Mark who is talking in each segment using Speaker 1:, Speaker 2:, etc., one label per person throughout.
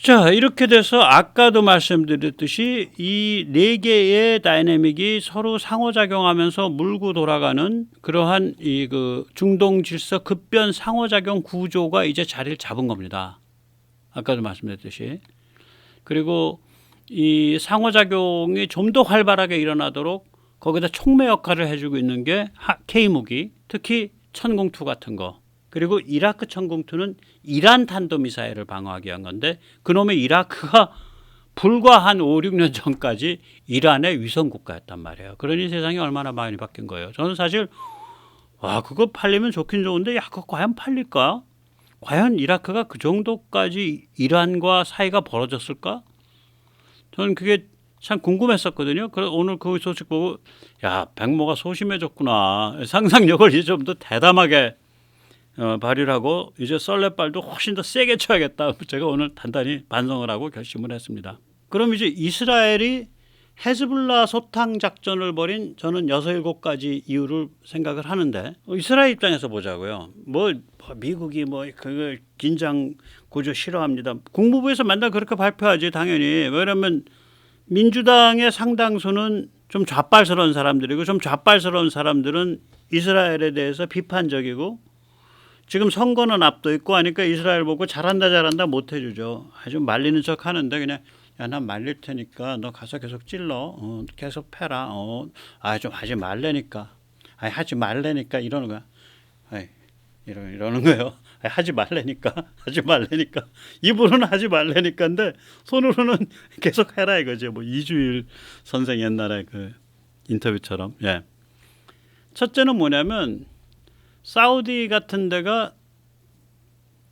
Speaker 1: 자, 이렇게 돼서 아까도 말씀드렸듯이 이 네 개의 다이내믹이 서로 상호작용하면서 물고 돌아가는 그러한 이 그 중동 질서 급변 상호작용 구조가 이제 자리를 잡은 겁니다. 아까도 말씀드렸듯이. 그리고 이 상호작용이 좀 더 활발하게 일어나도록 거기다 촉매 역할을 해주고 있는 게 K무기, 특히 천공투 같은 거. 그리고 이라크 천공투는 이란 탄도미사일을 방어하기 위한 건데 그놈의 이라크가 불과 한 5, 6년 전까지 이란의 위성 국가였단 말이에요. 그러니 세상이 얼마나 많이 바뀐 거예요. 저는 사실 와 그거 팔리면 좋긴 좋은데 야 그거 과연 팔릴까? 과연 이라크가 그 정도까지 이란과 사이가 벌어졌을까? 저는 그게 참 궁금했었거든요. 그래서 오늘 그 소식 보고 야 백모가 소심해졌구나. 상상력을 이제 좀 더 대담하게 발휘를 하고 이제 썰레발도 훨씬 더 세게 쳐야겠다. 제가 오늘 단단히 반성을 하고 결심을 했습니다. 그럼 이제 이스라엘이 헤즈볼라 소탕 작전을 벌인 저는 6, 7가지 이유를 생각을 하는데 이스라엘 입장에서 보자고요. 뭐 미국이 뭐 그걸 긴장 구조 싫어합니다. 국무부에서 맨날 그렇게 발표하지 당연히. 왜냐하면 민주당의 상당수는 좀 좌빨스러운 사람들이고 좀 좌빨스러운 사람들은 이스라엘에 대해서 비판적이고 지금 선거는 앞도 있고 하니까 이스라엘 보고 잘한다 못해주죠. 아주 말리는 척 하는데 그냥 야, 난 말릴 테니까 너 가서 계속 찔러. 계속 패라. 좀 하지 말래니까. 하지 말래니까 이러는 거야. 이러는 거예요. 하지 말래니까. 하지 말래니까. 입으로는 하지 말래니까인데 손으로는 계속 해라 이거죠. 뭐 이주일 선생 옛날에 그 인터뷰처럼. 예. 첫째는 뭐냐면 사우디 같은 데가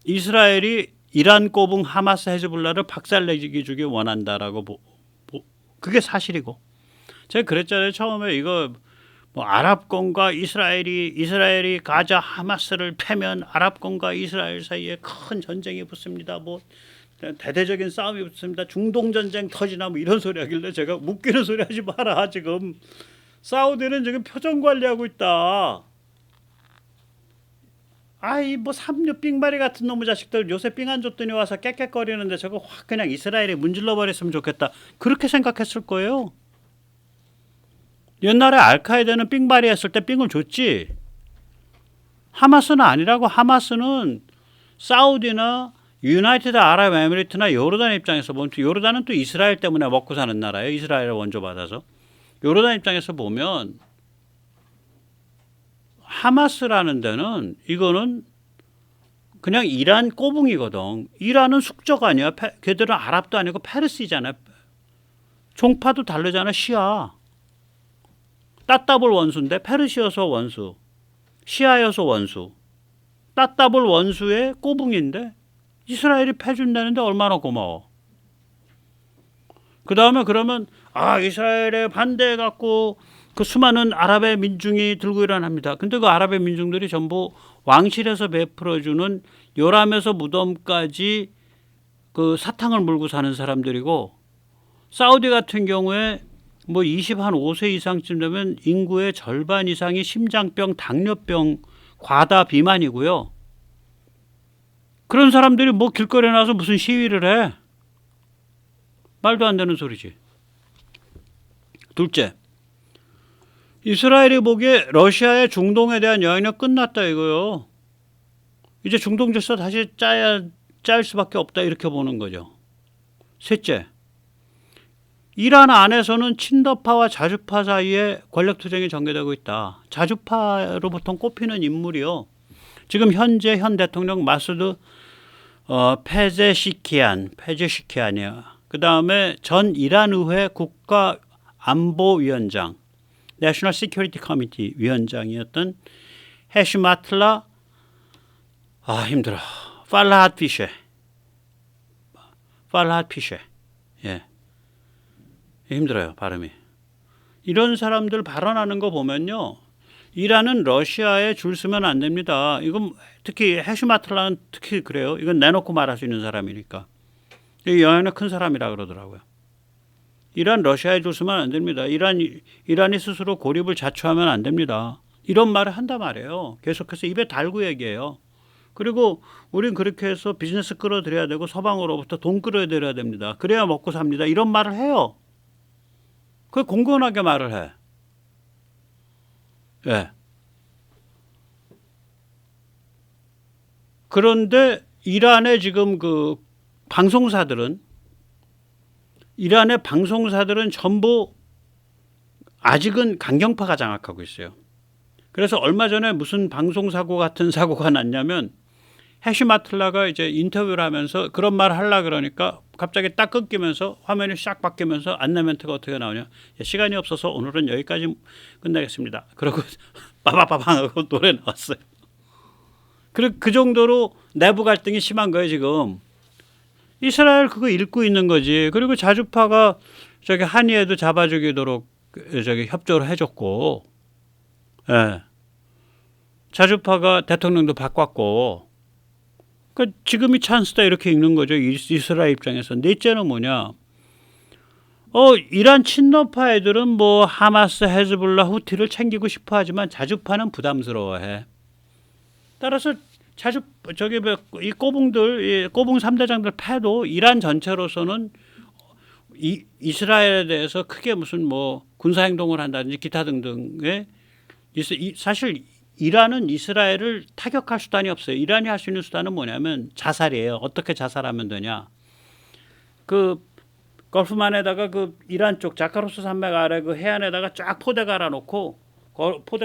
Speaker 1: 이스라엘이 이란 꼬붕 하마스 헤즈볼라를 박살내기 주기 원한다라고 그게 사실이고 제가 그랬잖아요. 처음에 이거 뭐 아랍권과 이스라엘이 가자 하마스를 패면 아랍권과 이스라엘 사이에 큰 전쟁이 붙습니다. 뭐 대대적인 싸움이 붙습니다. 중동 전쟁 터지나 뭐 이런 소리 하길래 제가 웃기는 소리 하지 마라. 지금 사우디는 지금 표정 관리하고 있다. 뭐 삼류 삥마리 같은 놈의 자식들 요새 삥 안 줬더니 와서 깨깨거리는데 저거 확 그냥 이스라엘에 문질러 버렸으면 좋겠다. 그렇게 생각했을 거예요. 옛날에 알카에다는 삥마리 했을 때 삥을 줬지. 하마스는 아니라고. 하마스는 사우디나 유나이티드 아랍에미리트나 요르단 입장에서 보면 요르단은 또 이스라엘 때문에 먹고 사는 나라예요. 이스라엘을 원조 받아서. 요르단 입장에서 보면 하마스라는 데는 이거는 그냥 이란 꼬붕이거든. 이란은 숙적 아니야. 걔들은 아랍도 아니고 페르시잖아. 종파도 다르잖아. 시아. 따따블 원수인데 페르시여서 원수. 시아여서 원수. 따따블 원수의 꼬붕인데 이스라엘이 패준다는데 얼마나 고마워. 그 다음에 그러면 이스라엘에 반대해갖고 그 수많은 아랍의 민중이 들고 일어납니다. 근데 그 아랍의 민중들이 전부 왕실에서 베풀어주는 요람에서 무덤까지 그 사탕을 물고 사는 사람들이고 사우디 같은 경우에 뭐 25세 이상쯤 되면 인구의 절반 이상이 심장병, 당뇨병, 과다 비만이고요. 그런 사람들이 뭐 길거리에 나와서 무슨 시위를 해? 말도 안 되는 소리지. 둘째. 이스라엘이 보기에 러시아의 중동에 대한 영향력 끝났다 이거요. 이제 중동 질서 다시 짤 수밖에 없다 이렇게 보는 거죠. 셋째, 이란 안에서는 친더파와 자주파 사이에 권력투쟁이 전개되고 있다. 자주파로 보통 꼽히는 인물이요. 지금 현재 현 대통령 마수드 페제시키안이야. 그 다음에 전 이란 의회 국가안보위원장 내셔널 시큐리티 커미티 위원장이었던 헤시마틀라 힘들어. 팔라핫 피쉐. 예. 힘들어요, 발음이. 이런 사람들 발언하는 거 보면요. 이란은 러시아에 줄 서면 안 됩니다. 이건 특히 헤시마틀라는 특히 그래요. 이건 내놓고 말할 수 있는 사람이니까. 영향력 큰 사람이라 그러더라고요. 이란 러시아에 줄 서면 안 됩니다. 이란이 스스로 고립을 자초하면 안 됩니다. 이런 말을 한단 말이에요. 계속해서 입에 달고 얘기해요. 그리고 우린 그렇게 해서 비즈니스 끌어들여야 되고 서방으로부터 돈 끌어들여야 됩니다. 그래야 먹고 삽니다. 이런 말을 해요. 그 공건하게 말을 해. 예. 그런데 이란의 지금 그 이란의 방송사들은 전부 아직은 강경파가 장악하고 있어요. 그래서 얼마 전에 무슨 방송사고 같은 사고가 났냐면 해시마틀라가 이제 인터뷰를 하면서 그런 말을 하려고 그러니까 갑자기 딱 끊기면서 화면이 싹 바뀌면서 안내 멘트가 어떻게 나오냐. 시간이 없어서 오늘은 여기까지 끝내겠습니다. 그러고 빠바바방 하고 노래 나왔어요. 그 정도로 내부 갈등이 심한 거예요 지금. 이스라엘 그거 읽고 있는 거지. 그리고 자주파가 저기 한의회도 잡아주기도록 저기 협조를 해줬고, 예. 자주파가 대통령도 바꿨고, 그러니까 지금이 찬스다 이렇게 읽는 거죠. 이스라엘 입장에서. 넷째는 뭐냐? 이란 친러파 애들은 뭐 하마스, 헤즈볼라, 후티를 챙기고 싶어하지만 자주파는 부담스러워해. 따라서 이 꼬붕 3대장들 패도 이란 전체로서는 이스라엘에 대해서 크게 무슨 뭐 군사행동을 한다든지 기타 등등의 사실 이란은 이스라엘을 타격할 수단이 없어요. 이란이 할 수 있는 수단은 뭐냐면 자살이에요. 어떻게 자살하면 되냐? 그 걸프만에다가 그 이란 쪽 자카로스 산맥 아래 그 해안에다가 쫙 포대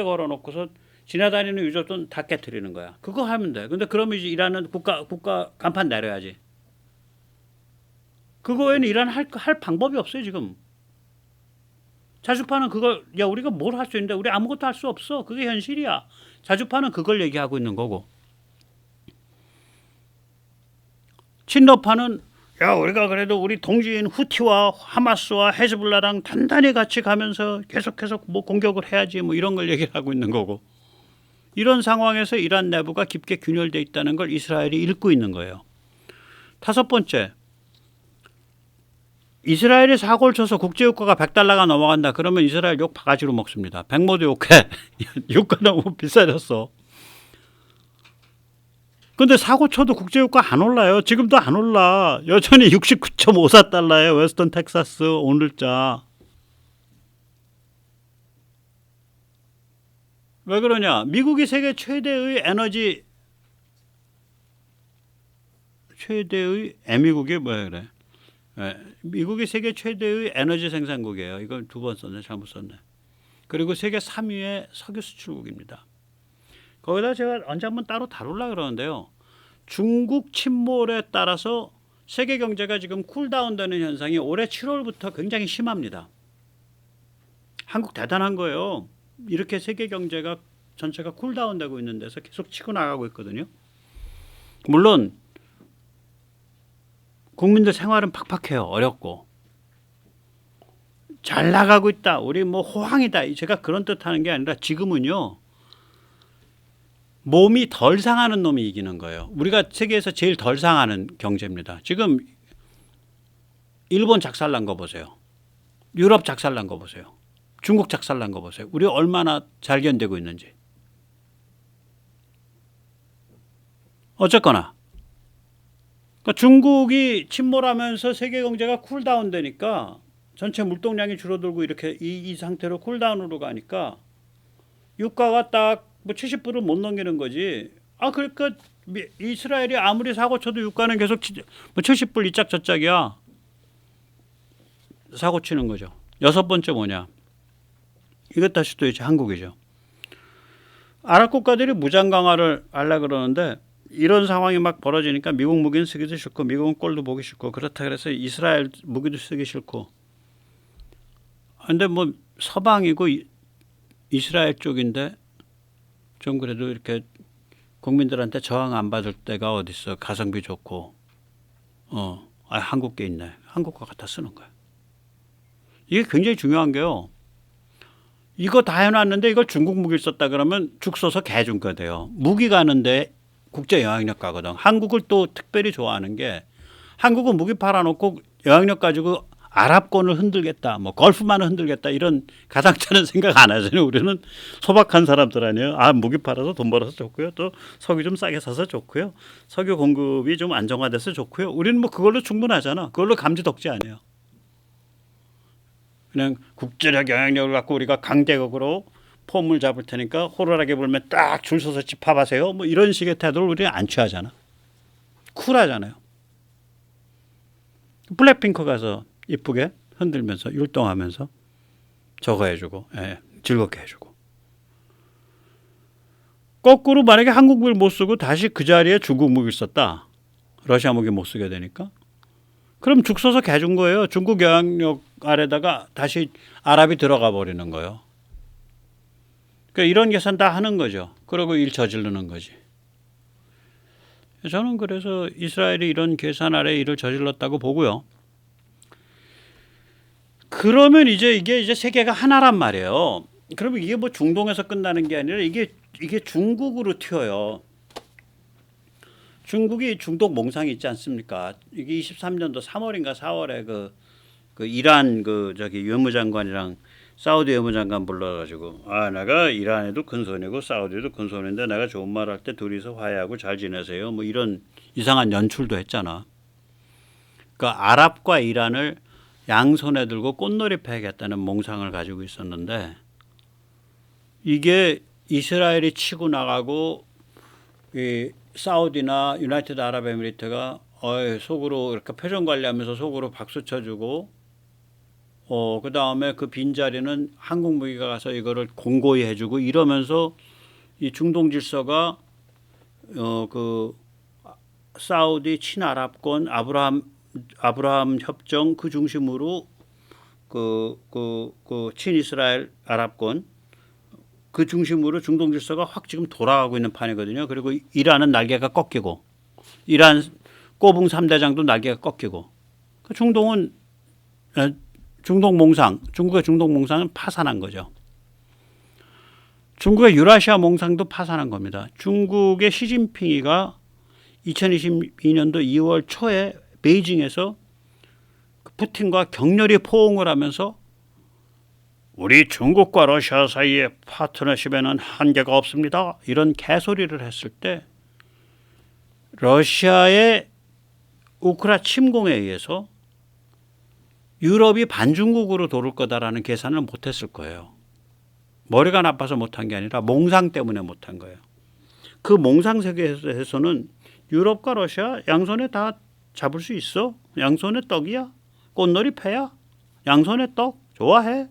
Speaker 1: 걸어놓고서 지나다니는 유조선 다 깨트리는 거야. 그거 하면 돼. 근데 그러면 이제 이란은 국가 간판 내려야지. 그거 외에는 이란 할 방법이 없어요 지금. 자주파는 그걸 우리가 뭘 할 수 있는데 우리 아무것도 할 수 없어. 그게 현실이야. 자주파는 그걸 얘기하고 있는 거고. 친러파는 우리가 그래도 우리 동지인 후티와 하마스와 헤즈볼라랑 단단히 같이 가면서 계속 뭐 공격을 해야지 뭐 이런 걸 얘기를 하고 있는 거고. 이런 상황에서 이란 내부가 깊게 균열되어 있다는 걸 이스라엘이 읽고 있는 거예요. 다섯 번째, 이스라엘이 사고를 쳐서 국제유가가 $100가 넘어간다. 그러면 이스라엘 욕 바가지로 먹습니다. 백모도 욕해. 유가 너무 비싸졌어. 근데 사고 쳐도 국제유가 안 올라요. 지금도 안 올라. 여전히 69.54달러예요. 웨스턴 텍사스 오늘자. 왜 그러냐? 미국이 세계 최대의 미국이 뭐야 그래? 미국이 세계 최대의 에너지 생산국이에요. 이걸 2번 썼네. 잘못 썼네. 그리고 세계 3위의 석유 수출국입니다. 거기다 제가 언제 한번 따로 다룰라 그러는데요. 중국 침몰에 따라서 세계 경제가 지금 쿨다운되는 현상이 올해 7월부터 굉장히 심합니다. 한국 대단한 거예요. 이렇게 세계 경제가 전체가 쿨다운되고 있는 데서 계속 치고 나가고 있거든요. 물론 국민들 생활은 팍팍해요. 어렵고. 잘 나가고 있다. 우리 뭐 호황이다. 제가 그런 뜻하는 게 아니라 지금은요. 몸이 덜 상하는 놈이 이기는 거예요. 우리가 세계에서 제일 덜 상하는 경제입니다. 지금 일본 작살난 거 보세요. 유럽 작살난 거 보세요. 중국 작살난 거 보세요. 우리 얼마나 잘 견디고 있는지. 어쨌거나 그러니까 중국이 침몰하면서 세계 경제가 쿨다운 되니까 전체 물동량이 줄어들고 이렇게 이 상태로 쿨다운으로 가니까 유가가 딱 뭐 70불을 못 넘기는 거지. 그러니까 이스라엘이 아무리 사고 쳐도 유가는 계속 70불 이 짝 저 짝이야. 사고 치는 거죠. 여섯 번째 뭐냐. 이것 다시 또 이제 한국이죠. 아랍 국가들이 무장 강화를 하려고 그러는데 이런 상황이 막 벌어지니까 미국 무기는 쓰기도 싫고 미국은 꼴도 보기 싫고 그렇다 그래서 이스라엘 무기도 쓰기 싫고. 근데 뭐 서방이고 이스라엘 쪽인데 좀 그래도 이렇게 국민들한테 저항 안 받을 때가 어디 있어. 가성비 좋고. 한국 게 있네. 한국과 갖다 쓰는 거야. 이게 굉장히 중요한 게요. 이거 다 해놨는데 이걸 중국 무기를 썼다 그러면 죽 써서 개중가 돼요. 무기 가는데 국제 영향력 가거든. 한국을 또 특별히 좋아하는 게 한국은 무기 팔아놓고 영향력 가지고 아랍권을 흔들겠다, 뭐 걸프만을 흔들겠다 이런 가당차는 생각 안 하잖아요. 우리는 소박한 사람들 아니에요. 아 무기 팔아서 돈 벌어서 좋고요. 또 석유 좀 싸게 사서 좋고요. 석유 공급이 좀 안정화돼서 좋고요. 우리는 뭐 그걸로 충분하잖아. 그걸로 감지 덕지 아니에요. 그냥 국제적 영향력을 갖고 우리가 강대국으로 폼을 잡을 테니까 호루라기 불면 딱 줄 서서 집합하세요. 뭐 이런 식의 태도를 우리는 안 취하잖아. 쿨하잖아요. 블랙핑크 가서 이쁘게 흔들면서 율동하면서 저거 해주고 즐겁게 해주고. 거꾸로 만약에 한국 무기를 못 쓰고 다시 그 자리에 중국 무기를 썼다. 러시아 무기 못 쓰게 되니까. 그럼 죽 서서 개준 거예요. 중국 영향력 아래다가 다시 아랍이 들어가 버리는 거예요. 그러니까 이런 계산 다 하는 거죠. 그러고 일 저지르는 거지. 저는 그래서 이스라엘이 이런 계산 아래 일을 저질렀다고 보고요. 그러면 이게 세계가 하나란 말이에요. 그러면 이게 뭐 중동에서 끝나는 게 아니라 이게 중국으로 튀어요. 중국이 중동 몽상이 있지 않습니까? 이게 23년도 3월인가 4월에 그 이란 외무장관이랑 사우디 외무장관 불러가지고 내가 이란에도 큰손이고 사우디에도 큰손인데 내가 좋은 말 할 때 둘이서 화해하고 잘 지내세요. 뭐 이런 이상한 연출도 했잖아. 그러니까 아랍과 이란을 양손에 들고 꽃놀이 패겠다는 몽상을 가지고 있었는데 이게 이스라엘이 치고 나가고 이 사우디나 유나이티드 아랍에미리트가 속으로 이렇게 표정 관리하면서 속으로 박수 쳐주고 그 다음에 그 빈자리는 한국 무기가 가서 이거를 공고히 해주고 이러면서 이 중동 질서가 그 사우디 친아랍권 아브라함 협정 그 중심으로 그 친이스라엘 아랍권 그 중심으로 중동 질서가 확 지금 돌아가고 있는 판이거든요. 그리고 이란은 날개가 꺾이고 이란 꼬붕 3대장도 날개가 꺾이고 중동은 중국의 중동 몽상은 파산한 거죠. 중국의 유라시아 몽상도 파산한 겁니다. 중국의 시진핑이가 2022년도 2월 초에 베이징에서 푸틴과 격렬히 포옹을 하면서 우리 중국과 러시아 사이의 파트너십에는 한계가 없습니다. 이런 개소리를 했을 때 러시아의 우크라 침공에 의해서 유럽이 반중국으로 도를 거다라는 계산을 못했을 거예요. 머리가 나빠서 못한 게 아니라 몽상 때문에 못한 거예요. 그 몽상 세계에서는 유럽과 러시아 양손에 다 잡을 수 있어. 양손에 떡이야. 꽃놀이 패야. 양손에 떡 좋아해.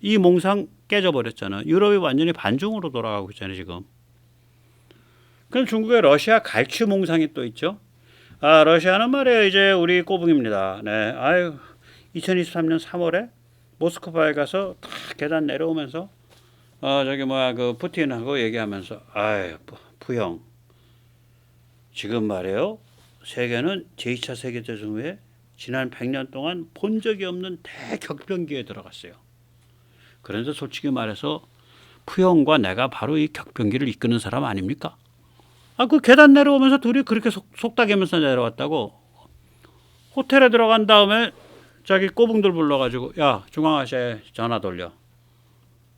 Speaker 1: 이 몽상 깨져버렸잖아. 유럽이 완전히 반중으로 돌아가고 있잖아요 지금. 그럼 중국의 러시아 갈취 몽상이 또 있죠. 러시아는 말이에요 이제 우리 꼬붕입니다. 네, 2023년 3월에 모스크바에 가서 딱 계단 내려오면서 그 푸틴하고 얘기하면서 부형 지금 말이에요 세계는 제2차 세계대전 후에 지난 100년 동안 본 적이 없는 대격변기에 들어갔어요. 그런데 솔직히 말해서 푸형과 내가 바로 이 격변기를 이끄는 사람 아닙니까? 그 계단 내려오면서 둘이 그렇게 속닥이면서 내려왔다고. 호텔에 들어간 다음에 자기 꼬붕들 불러가지고 야 중앙아시아에 전화 돌려.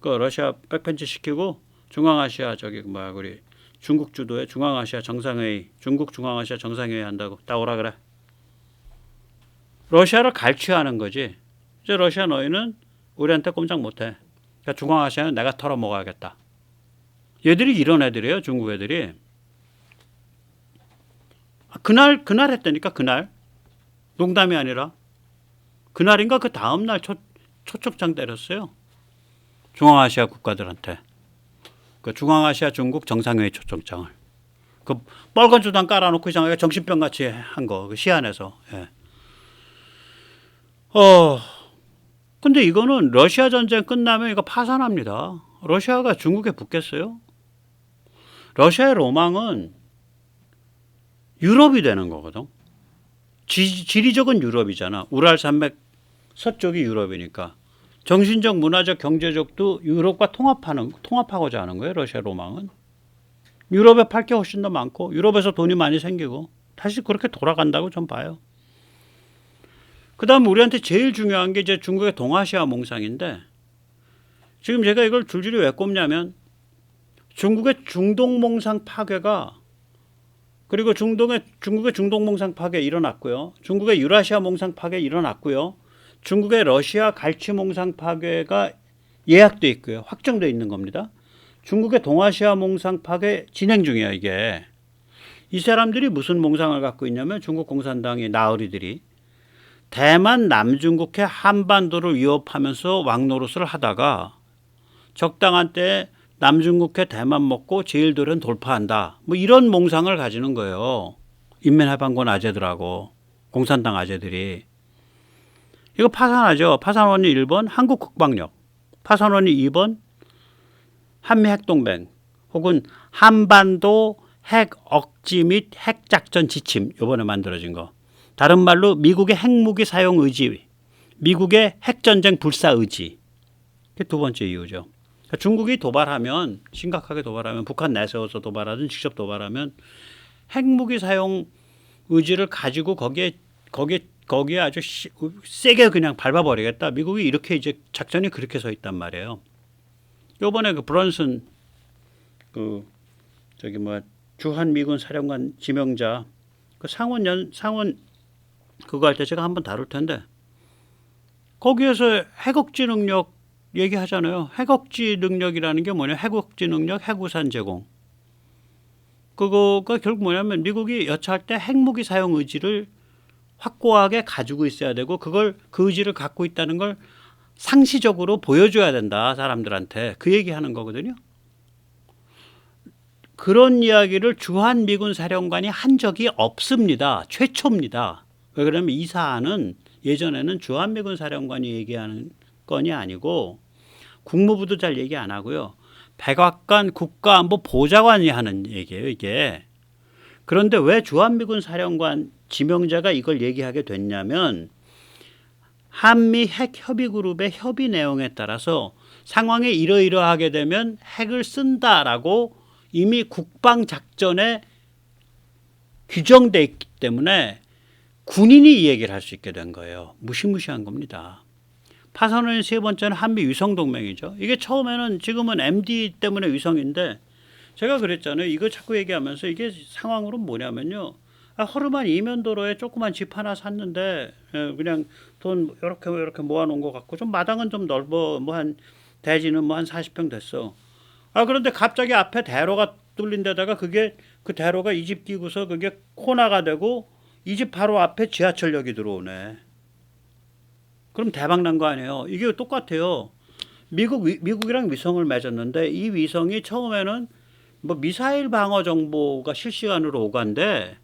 Speaker 1: 그 러시아 백펜치 시키고 중앙아시아 우리 중국 주도의 중앙아시아 정상회의 중국 중앙아시아 정상회의 한다고 다 오라 그래. 러시아를 갈취하는 거지. 이제 러시아 너희는 우리한테 꼼짝 못해. 그러니까 중앙아시아는 내가 털어먹어야겠다. 얘들이 이런 애들이에요. 중국 애들이. 그날 했다니까. 그날. 농담이 아니라. 그날인가 그 다음날 초청장 때렸어요. 중앙아시아 국가들한테. 그 중앙아시아 중국 정상회의 초청장을. 그 빨간 주단 깔아놓고 이상하게 정신병같이 한 거. 그 시안에서. 예. 근데 이거는 러시아 전쟁 끝나면 이거 파산합니다. 러시아가 중국에 붙겠어요? 러시아의 로망은 유럽이 되는 거거든. 지리적은 유럽이잖아. 우랄 산맥 서쪽이 유럽이니까. 정신적, 문화적, 경제적도 유럽과 통합하고자 하는 거예요. 러시아 로망은. 유럽에 팔 게 훨씬 더 많고 유럽에서 돈이 많이 생기고 다시 그렇게 돌아간다고 좀 봐요. 그다음 우리한테 제일 중요한 게 이제 중국의 동아시아 몽상인데 지금 제가 이걸 줄줄이 왜 꼽냐면 중국의 중동 몽상 파괴가 그리고 중국의 중동 몽상 파괴 일어났고요. 중국의 유라시아 몽상 파괴 일어났고요. 중국의 러시아 갈치 몽상 파괴가 예약돼 있고요. 확정돼 있는 겁니다. 중국의 동아시아 몽상 파괴 진행 중이야 이게. 이 사람들이 무슨 몽상을 갖고 있냐면 중국 공산당의 나으리들이 대만 남중국해 한반도를 위협하면서 왕노릇을 하다가 적당한 때에 남중국해 대만 먹고 제일도련 돌파한다. 뭐 이런 몽상을 가지는 거예요. 인민해방군 아재들하고 공산당 아재들이. 이거 파산하죠. 파산원이 1번 한국 국방력, 파산원이 2번 한미 핵동맹 혹은 한반도 핵 억지 및 핵작전 지침 이번에 만들어진 거. 다른 말로 미국의 핵무기 사용 의지, 미국의 핵전쟁 불사 의지. 그게 두 번째 이유죠. 중국이 도발하면 심각하게 도발하면 북한 내세워서 도발하든 직접 도발하면 핵무기 사용 의지를 가지고 거기에 아주 세게 그냥 밟아버리겠다. 미국이 이렇게 이제 작전이 그렇게 서 있단 말이에요. 요번에 그 브런슨 주한 미군 사령관 지명자 그 상원 그거 할 때 제가 한번 다룰 텐데 거기에서 핵억지 능력 얘기하잖아요. 핵억지 능력이라는 게 뭐냐? 핵억지 능력, 핵우산 제공. 그거가 결국 뭐냐면 미국이 여차할 때 핵무기 사용 의지를 확고하게 가지고 있어야 되고 그 의지를 갖고 있다는 걸 상시적으로 보여줘야 된다. 사람들한테. 그 얘기하는 거거든요. 그런 이야기를 주한미군 사령관이 한 적이 없습니다. 최초입니다. 왜 그러냐면 이 사안은 예전에는 주한미군 사령관이 얘기하는 건이 아니고 국무부도 잘 얘기 안 하고요. 백악관 국가안보보좌관이 하는 얘기예요. 이게. 그런데 왜 주한미군 사령관 지명자가 이걸 얘기하게 됐냐면 한미 핵협의그룹의 협의 내용에 따라서 상황이 이러이러하게 되면 핵을 쓴다라고 이미 국방작전에 규정돼 있기 때문에 군인이 이 얘기를 할 수 있게 된 거예요. 무시무시한 겁니다. 파산원의 세 번째는 한미 위성동맹이죠. 이게 처음에는 지금은 MD 때문에 위성인데 제가 그랬잖아요. 이거 자꾸 얘기하면서 이게 상황으로 뭐냐면요. 허름한 이면도로에 조그만 집 하나 샀는데 그냥 돈 이렇게 모아놓은 것 같고 좀 마당은 좀 넓어 대지는 한 40평 됐어. 그런데 갑자기 앞에 대로가 뚫린 데다가 그 대로가 이 집 끼고서 그게 코너가 되고 이 집 바로 앞에 지하철역이 들어오네. 그럼 대박 난 거 아니에요. 이게 똑같아요. 미국이랑 위성을 맺었는데 이 위성이 처음에는 미사일 방어 정보가 실시간으로 오간데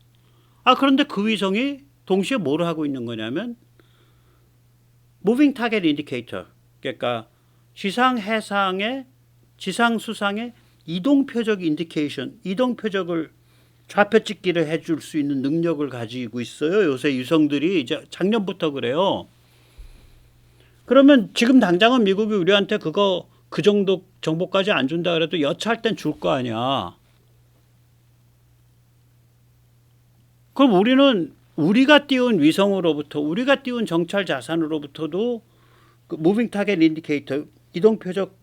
Speaker 1: 그런데 그 위성이 동시에 뭘 하고 있는 거냐면 Moving Target Indicator 그러니까 지상 수상의 이동 표적 인디케이션, 이동 표적을 좌표 찍기를 해줄 수 있는 능력을 가지고 있어요. 요새 위성들이 이제 작년부터 그래요. 그러면 지금 당장은 미국이 우리한테 그 정도 정보까지 안 준다 그래도 여차할 땐 줄 거 아니야. 그럼 우리는 우리가 띄운 위성으로부터 우리가 띄운 정찰 자산으로부터도 그 무빙 타겟 인디케이터 이동 표적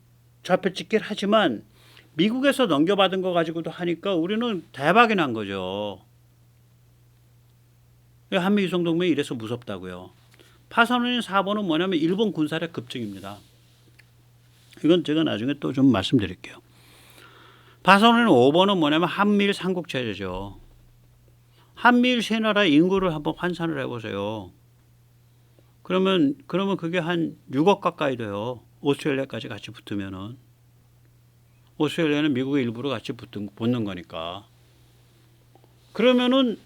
Speaker 1: 좌표 찍기를 하지만 미국에서 넘겨받은 거 가지고도 하니까 우리는 대박이 난 거죠. 한미 위성 동맹이 이래서 무섭다고요. 파산원인 4번은 뭐냐면 일본 군사력 급증입니다. 이건 제가 나중에 또 좀 말씀드릴게요. 파산원인 5번은 뭐냐면 한미일 삼국체제죠. 한미일 세 나라의 인구를 한번 환산을 해보세요. 그러면 그게 한 6억 가까이 돼요. 오스트레일리아까지 같이 붙으면은. 오스트레일리아는 미국의 일부로 같이 붙는 거니까. 그러면은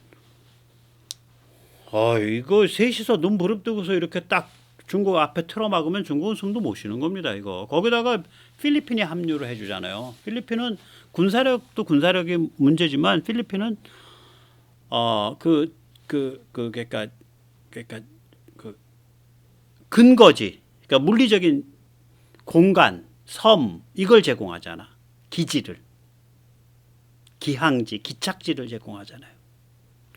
Speaker 1: 이거 셋이서 눈 부릅뜨고서 이렇게 딱 중국 앞에 틀어막으면 중국은 숨도 못 쉬는 겁니다. 이거. 거기다가 필리핀이 합류를 해주잖아요. 필리핀은 군사력도 군사력이 문제지만 필리핀은 그러니까 그 근거지, 그러니까 물리적인 공간, 섬 이걸 제공하잖아. 기지를, 기항지, 기착지를 제공하잖아요.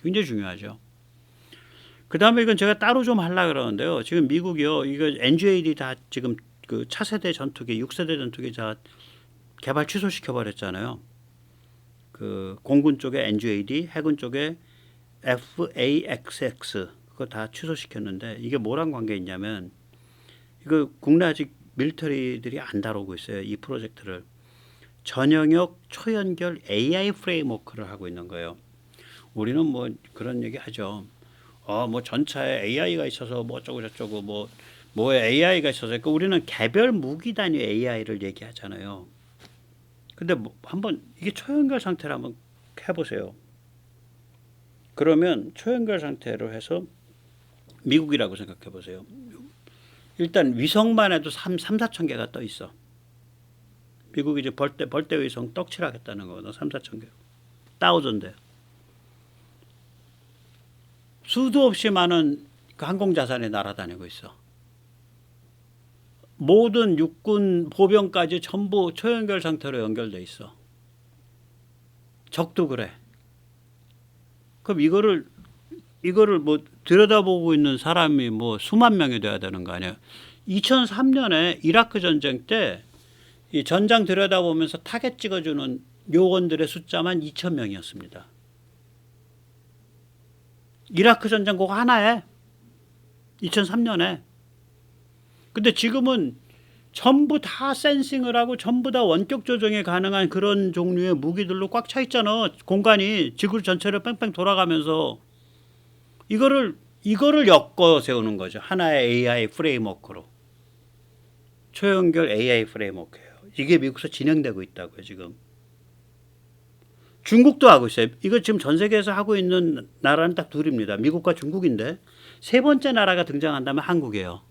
Speaker 1: 굉장히 중요하죠. 그다음에 이건 제가 따로 좀 하려고 그러는데요. 지금 미국이요. 이거 NGAD 다 지금 그 차세대 전투기, 6세대 전투기 다 개발 취소시켜 버렸잖아요. 그 공군 쪽에 NGAD, 해군 쪽에 FAXX 그거 다 취소시켰는데 이게 뭐랑 관계 있냐면 이거 국내 아직 밀리터리들이 안 다루고 있어요. 이 프로젝트를 전영역 초연결 AI 프레임워크를 하고 있는 거예요. 우리는 뭐 그런 얘기 하죠. 뭐 전차에 AI가 있어서 뭐 어쩌고 저쩌고 뭐에 AI가 있어서 그러니까 우리는 개별 무기 단위 AI를 얘기하잖아요. 근데 뭐 한번 이게 초연결 상태를 한번 해보세요. 그러면 초연결 상태로 해서 미국이라고 생각해 보세요. 일단 위성만 해도 4천 개가 떠 있어. 미국이 이제 벌떼 위성 떡칠하겠다는 거거든. 4천 개. 다우전드. 수도 없이 많은 그 항공 자산이 날아다니고 있어. 모든 육군 보병까지 전부 초연결 상태로 연결돼 있어. 적도 그래. 그럼 이거를 뭐 들여다보고 있는 사람이 뭐 수만 명이 돼야 되는 거 아니야? 2003년에 이라크 전쟁 때 이 전장 들여다보면서 타겟 찍어주는 요원들의 숫자만 2,000명이었습니다. 이라크 전쟁 그거 하나에 2003년에. 근데 지금은 전부 다 센싱을 하고 전부 다 원격 조정이 가능한 그런 종류의 무기들로 꽉 차 있잖아. 공간이 지구 전체를 뺑뺑 돌아가면서 이거를 엮어 세우는 거죠. 하나의 AI 프레임워크로. 초연결 AI 프레임워크예요. 이게 미국에서 진행되고 있다고요, 지금. 중국도 하고 있어요. 이거 지금 전 세계에서 하고 있는 나라는 딱 둘입니다. 미국과 중국인데 세 번째 나라가 등장한다면 한국이에요.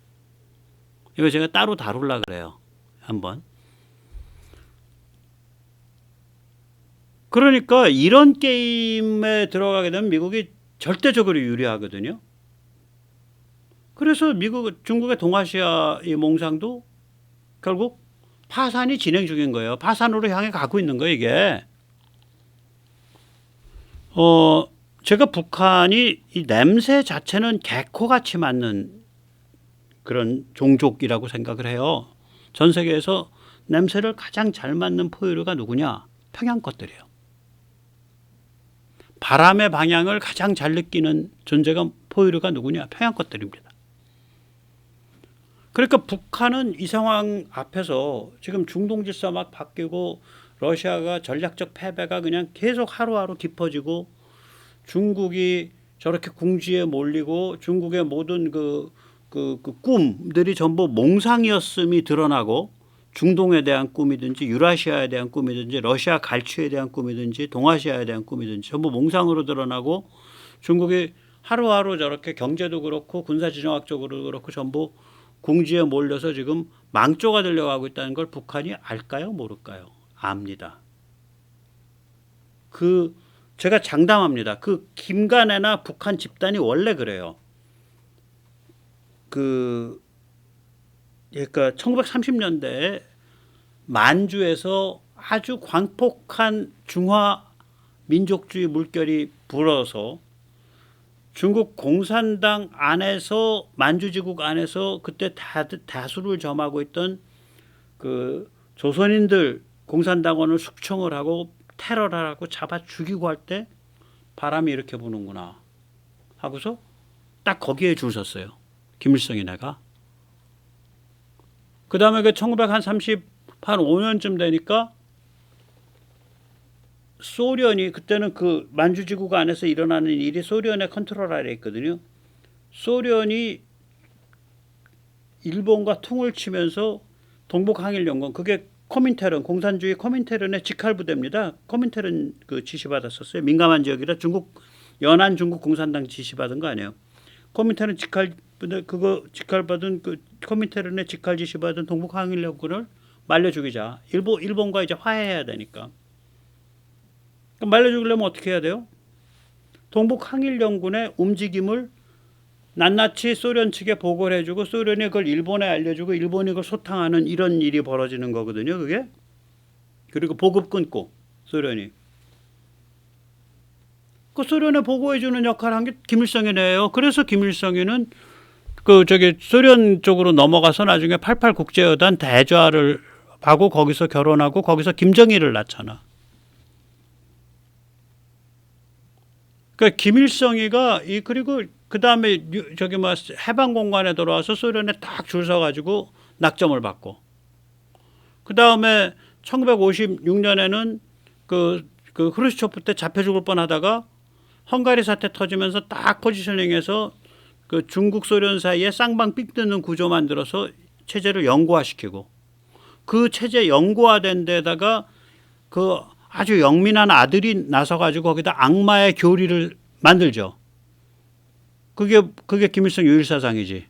Speaker 1: 이거 제가 따로 다루려고 그래요. 한번. 그러니까 이런 게임에 들어가게 되면 미국이 절대적으로 유리하거든요. 그래서 중국의 동아시아 이 몽상도 결국 파산이 진행 중인 거예요. 파산으로 향해 가고 있는 거예요, 이게. 제가 북한이 이 냄새 자체는 개코같이 맞는 그런 종족이라고 생각을 해요. 전 세계에서 냄새를 가장 잘 맡는 포유류가 누구냐? 평양 것들이에요. 바람의 방향을 가장 잘 느끼는 존재가 포유류가 누구냐? 평양 것들입니다. 그러니까 북한은 이 상황 앞에서 지금 중동 질서 막 바뀌고 러시아가 전략적 패배가 그냥 계속 하루하루 깊어지고 중국이 저렇게 궁지에 몰리고 중국의 모든 그 꿈들이 전부 몽상이었음이 드러나고 중동에 대한 꿈이든지 유라시아에 대한 꿈이든지 러시아 갈취에 대한 꿈이든지 동아시아에 대한 꿈이든지 전부 몽상으로 드러나고 중국이 하루하루 저렇게 경제도 그렇고 군사지정학적으로 그렇고 전부 궁지에 몰려서 지금 망조가 되려고 있다는 걸 북한이 알까요? 모를까요? 압니다. 제가 장담합니다. 김간애나 북한 집단이 원래 그래요. 그러니까 1930년대에 만주에서 아주 광폭한 중화 민족주의 물결이 불어서 중국 공산당 안에서 만주지국 안에서 그때 다수를 점하고 있던 그 조선인들 공산당원을 숙청을 하고 테러를 하고 잡아 죽이고 할 때 바람이 이렇게 부는구나 하고서 딱 거기에 줄 섰어요. 김일성이 내가. 그 다음에 1935년쯤 되니까 소련이 그때는 그 만주지국 안에서 일어나는 일이 소련의 컨트롤 아래에 있거든요. 소련이 일본과 통을 치면서 동북항일연구원 그게 코민테른 공산주의 코민테른의 직할부대입니다. 코민테른 지시받았었어요. 민감한 지역이라 연안 중국 공산당 지시받은 거 아니에요. 코민테른 직할부대 그거 직할받은 코민테른의 직할 지시받은 동북항일연구원을 말려 죽이자. 일본과 이제 화해해야 되니까. 말려 죽이려면 어떻게 해야 돼요? 동북항일연군의 움직임을 낱낱이 소련 측에 보고를 해주고 소련이 그걸 일본에 알려주고 일본이 그걸 소탕하는 이런 일이 벌어지는 거거든요. 그게. 그리고 보급 끊고 소련이. 그 소련에 보고해주는 역할을 한 게 김일성이네요. 그래서 김일성이는 그 저기 소련 쪽으로 넘어가서 나중에 88 국제여단 대좌를 하고 거기서 결혼하고 거기서 김정일을 낳잖아. 그러니까 김일성이가 이 그리고 그 다음에 저기 뭐 해방 공간에 들어와서 소련에 딱 줄 서가지고 낙점을 받고 그 다음에 1956년에는 그 크루스초프 때 잡혀 죽을 뻔하다가 헝가리 사태 터지면서 딱 포지셔닝해서 그 중국 소련 사이에 쌍방 삑 뜨는 구조 만들어서 체제를 영구화시키고 그 체제 영구화된 데다가 그 아주 영민한 아들이 나서가지고 거기다 악마의 교리를 만들죠. 그게 김일성 유일사상이지.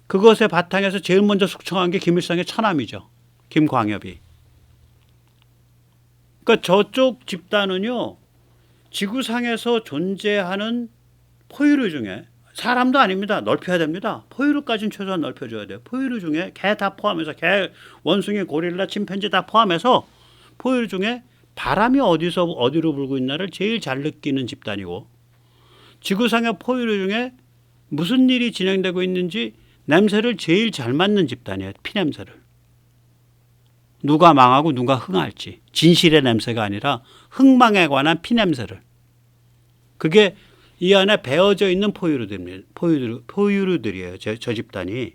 Speaker 1: 그것의 바탕에서 제일 먼저 숙청한 게 김일성의 처남이죠. 김광엽이. 그러니까 저쪽 집단은요. 지구상에서 존재하는 포유류 중에 사람도 아닙니다. 넓혀야 됩니다. 포유류까지는 최소한 넓혀줘야 돼요. 포유류 중에 개 다 포함해서 개, 원숭이, 고릴라, 침팬지 다 포함해서 포유류 중에 바람이 어디로 불고 있나를 제일 잘 느끼는 집단이고 지구상의 포유류 중에 무슨 일이 진행되고 있는지 냄새를 제일 잘 맡는 집단이에요. 피냄새를. 누가 망하고 누가 흥할지. 진실의 냄새가 아니라 흥망에 관한 피냄새를. 그게 이 안에 배어져 있는 포유류들이에요. 저 집단이.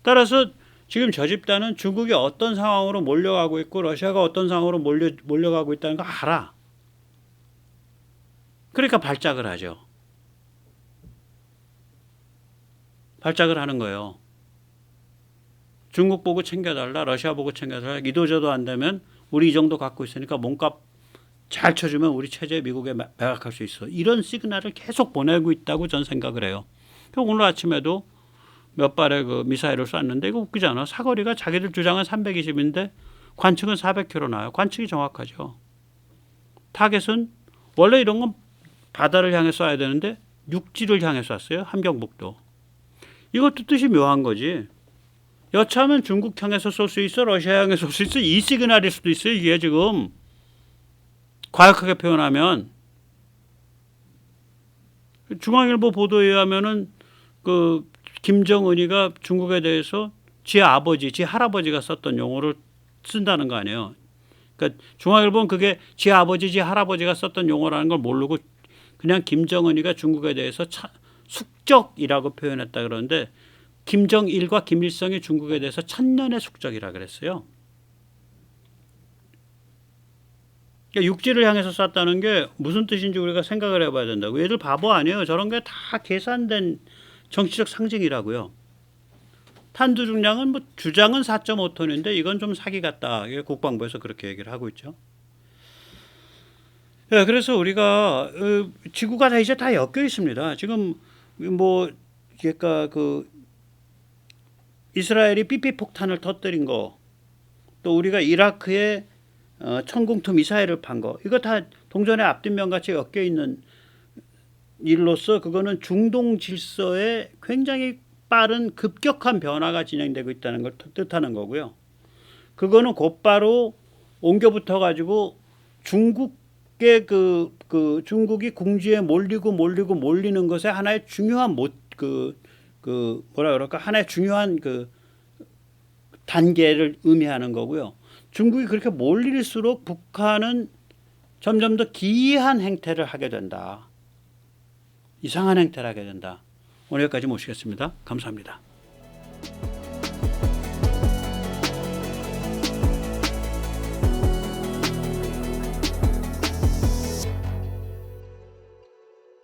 Speaker 1: 따라서 지금 저 집단은 중국이 어떤 상황으로 몰려가고 있고 러시아가 어떤 상황으로 몰려가고 있다는 거 알아. 그러니까 발작을 하죠. 발작을 하는 거예요. 중국 보고 챙겨달라, 러시아 보고 챙겨달라, 이도저도 안 되면 우리 이 정도 갖고 있으니까 몸값 잘 쳐주면 우리 체제 미국에 매각할 수 있어. 이런 시그널을 계속 보내고 있다고 전 생각을 해요. 오늘 아침에도 몇 발의 그 미사일을 쐈는데 이거 웃기잖아. 사거리가 자기들 주장은 320인데 관측은 400km 나와요. 관측이 정확하죠. 타겟은 원래 이런 건 바다를 향해 쏴야 되는데 육지를 향해 쐈어요. 함경북도. 이것도 뜻이 묘한 거지. 여차하면 중국 향해서 쏠 수 있어, 러시아 향해서 쏠 수 있어. 이 시그널일 수도 있어요. 이게 지금 과격하게 표현하면 중앙일보 보도에 의하면은 그 김정은이가 중국에 대해서 지 할아버지가 썼던 용어를 쓴다는 거 아니에요. 그러니까 중앙일보는 그게 지 아버지, 지 할아버지가 썼던 용어라는 걸 모르고 그냥 김정은이가 중국에 대해서 숙적이라고 표현했다 그러는데 김정일과 김일성이 중국에 대해서 천년의 숙적이라 그랬어요. 그러니까 육지를 향해서 쐈다는 게 무슨 뜻인지 우리가 생각을 해봐야 된다고. 얘들 바보 아니에요. 저런 게 다 계산된 정치적 상징이라고요. 탄두 중량은 뭐 주장은 4.5톤인데 이건 좀 사기 같다. 국방부에서 그렇게 얘기를 하고 있죠. 네, 그래서 우리가 지구가 다 이제 다 엮여 있습니다. 지금 뭐 그러니까 그 이스라엘이 삐삐 폭탄을 터뜨린 거, 또 우리가 이라크에 천궁투 미사일을 판 거, 이거 다 동전의 앞뒷면 같이 엮여 있는 일로서 그거는 중동 질서에 굉장히 빠른 급격한 변화가 진행되고 있다는 걸 뜻하는 거고요. 그거는 곧바로 옮겨 붙어 가지고 중국의 중국이 궁지에 몰리는 것에 하나의 중요한 하나의 중요한 단계를 의미하는 거고요. 중국이 그렇게 몰릴수록 북한은 점점 더 기이한 행태를 하게 된다. 이상한 행태를 하게 된다. 오늘 여기까지 모시겠습니다. 감사합니다.